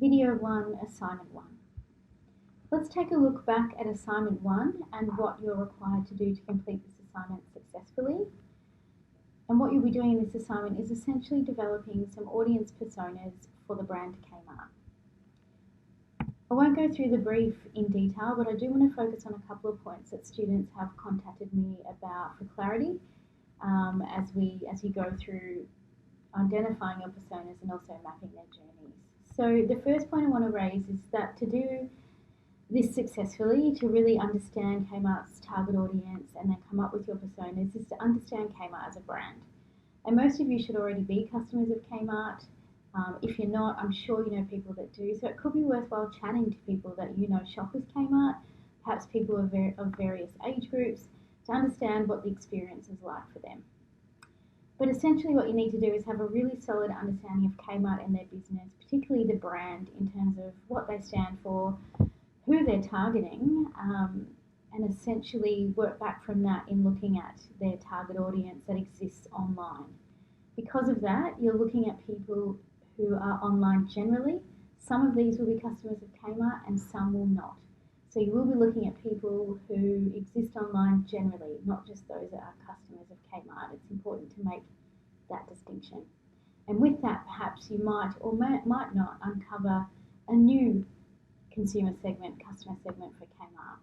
Video 1, Assignment 1. Let's take a look back at Assignment 1 and what you're required to do to complete this assignment successfully. And what you'll be doing in this assignment is essentially developing some audience personas for the brand Kmart. I won't go through the brief in detail, but I do want to focus on a couple of points that students have contacted me about for clarity as you go through identifying your personas and also mapping their journeys. So the first point I want to raise is that to do this successfully, to really understand Kmart's target audience and then come up with your personas, is to understand Kmart as a brand. And most of you should already be customers of Kmart. If you're not, I'm sure you know people that do. So it could be worthwhile chatting to people that you know shop with Kmart, perhaps people of various age groups, to understand what the experience is like for them. But essentially what you need to do is have a really solid understanding of Kmart and their business, particularly the brand in terms of what they stand for, who they're targeting, and essentially work back from that in looking at their target audience that exists online. Because of that, you're looking at people who are online generally. Some of these will be customers of Kmart and some will not. So you will be looking at people who exist online generally, not just those that are customers of Kmart. It's important to make that distinction. And with that, perhaps you might or might not uncover a new consumer segment, customer segment for Kmart.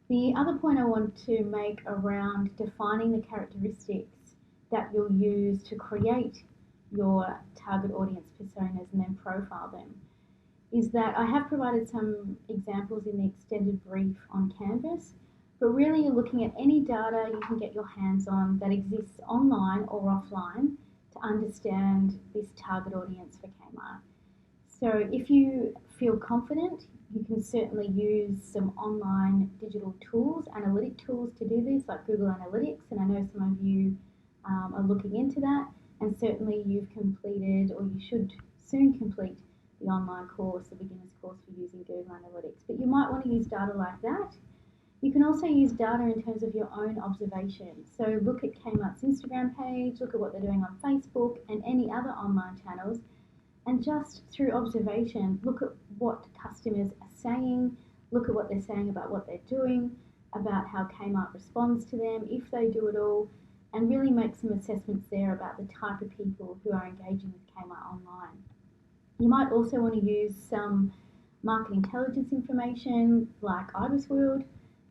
The other point I want to make around defining the characteristics that you'll use to create your target audience personas and then profile them is that I have provided some examples in the extended brief on Canvas, but really you're looking at any data you can get your hands on that exists online or offline to understand this target audience for Kmart. So if you feel confident, you can certainly use some online digital tools, analytic tools to do this, like Google Analytics, and I know some of you are looking into that, and certainly you've completed, or you should soon complete, the online course, the beginner's course for using Google Analytics. But you might want to use data like that. You can also use data in terms of your own observations. So look at Kmart's Instagram page, look at what they're doing on Facebook and any other online channels, and just through observation, look at what customers are saying, look at what they're saying about what they're doing, about how Kmart responds to them, if they do at all, and really make some assessments there about the type of people who are engaging with Kmart online. You might also want to use some market intelligence information like IBISWorld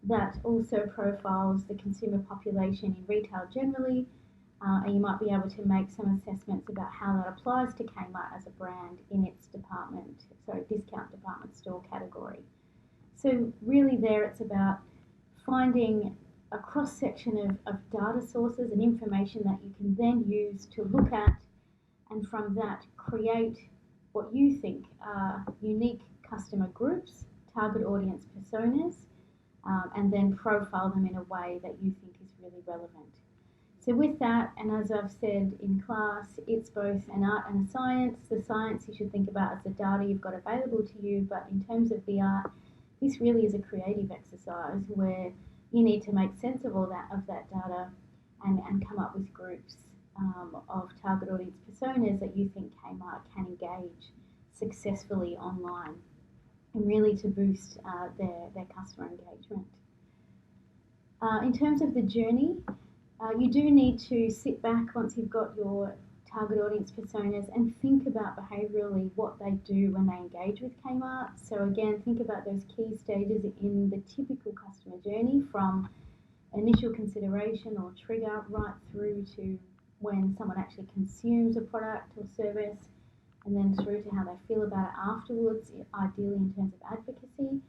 that also profiles the consumer population in retail generally, and you might be able to make some assessments about how that applies to Kmart as a brand in its discount department store category. So really there it's about finding a cross-section of data sources and information that you can then use to look at, and from that create what you think are unique customer groups, target audience personas, and then profile them in a way that you think is really relevant. So with that, and as I've said in class, it's both an art and a science. The science you should think about as the data you've got available to you, but in terms of the art, this really is a creative exercise where you need to make sense of all that data and come up with groups of target audience personas that you think Kmart can engage successfully online, and really to boost their customer engagement. In terms of the journey, you do need to sit back once you've got your target audience personas and think about behaviourally what they do when they engage with Kmart. So again, think about those key stages in the typical customer journey, from initial consideration or trigger right through to when someone actually consumes a product or service, and then through to how they feel about it afterwards, ideally in terms of advocacy.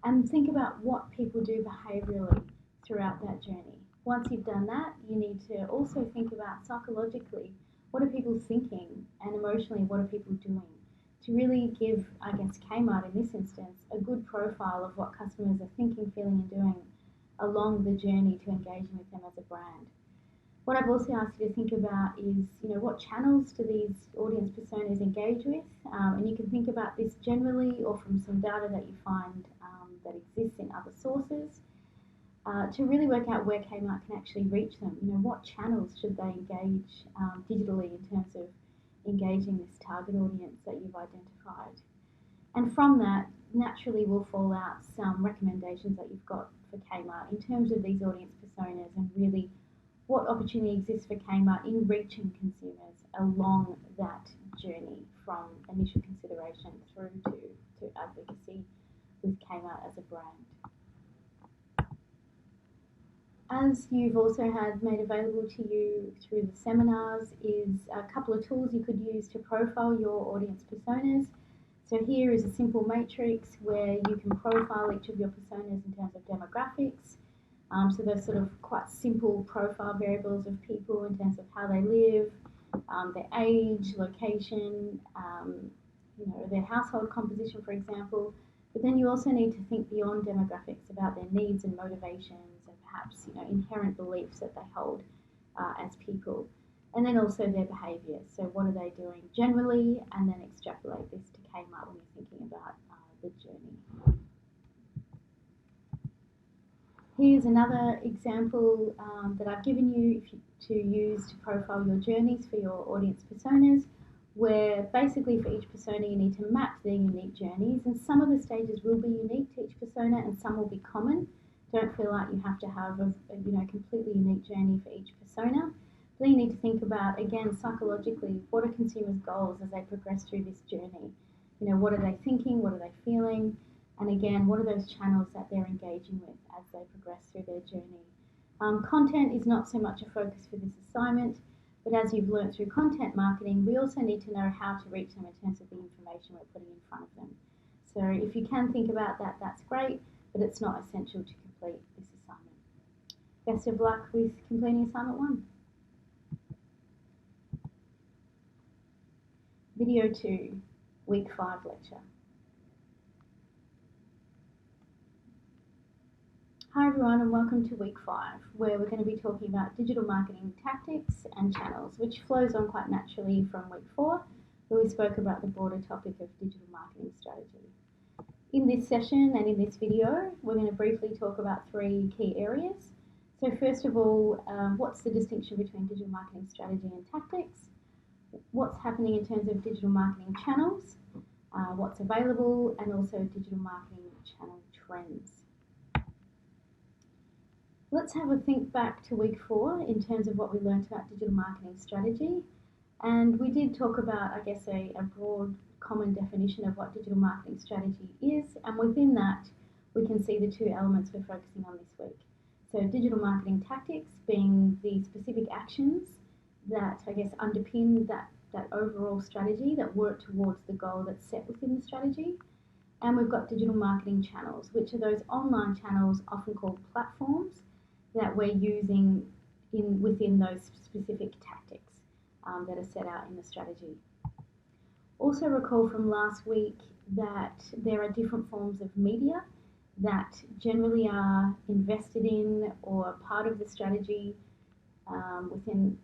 And think about what people do behaviourally throughout that journey. Once you've done that, you need to also think about psychologically, what are people thinking, and emotionally, what are people doing, to really give, I guess, Kmart in this instance, a good profile of what customers are thinking, feeling and doing along the journey to engaging with them as a brand. What I've also asked you to think about is, what channels do these audience personas engage with? And you can think about this generally or from some data that you find that exists in other sources, to really work out where Kmart can actually reach them. What channels should they engage digitally in terms of engaging this target audience that you've identified. And from that, naturally will fall out some recommendations that you've got for Kmart in terms of these audience personas and really what opportunity exists for Kmart in reaching consumers along that journey from initial consideration through to advocacy with Kmart as a brand. As you've also had made available to you through the seminars is a couple of tools you could use to profile your audience personas. So here is a simple matrix where you can profile each of your personas in terms of demographics. So those sort of quite simple profile variables of people in terms of how they live, their age, location, their household composition, for example. But then you also need to think beyond demographics about their needs and motivations and perhaps inherent beliefs that they hold as people. And then also their behaviour. So what are they doing generally, and then extrapolate this to Kmart when you're thinking about the journey. Here's another example that I've given you to use to profile your journeys for your audience personas, where basically for each persona you need to map their unique journeys, and some of the stages will be unique to each persona and some will be common. Don't feel like you have to have a completely unique journey for each persona. But then you need to think about, again, psychologically, what are consumers' goals as they progress through this journey? What are they thinking? What are they feeling? And again, what are those channels that they're engaging with as they progress through their journey? Content is not so much a focus for this assignment, but as you've learned through content marketing, we also need to know how to reach them in terms of the information we're putting in front of them. So if you can think about that, that's great, but it's not essential to complete this assignment. Best of luck with completing assignment 1. Video 2, week 5 lecture. Hi everyone, and welcome to week 5, where we're going to be talking about digital marketing tactics and channels, which flows on quite naturally from week 4, where we spoke about the broader topic of digital marketing strategy. In this session and in this video, we're going to briefly talk about 3 key areas. So first of all, what's the distinction between digital marketing strategy and tactics? What's happening in terms of digital marketing channels, what's available, and also digital marketing channel trends. Let's have a think back to week 4 in terms of what we learned about digital marketing strategy. And we did talk about, I guess, a broad common definition of what digital marketing strategy is. And within that, we can see the 2 elements we're focusing on this week. So digital marketing tactics being the specific actions that, I guess, underpin that overall strategy that work towards the goal that's set within the strategy. And we've got digital marketing channels, which are those online channels often called platforms that we're using within those specific tactics that are set out in the strategy. Also recall from last week that there are different forms of media that generally are invested in or part of the strategy within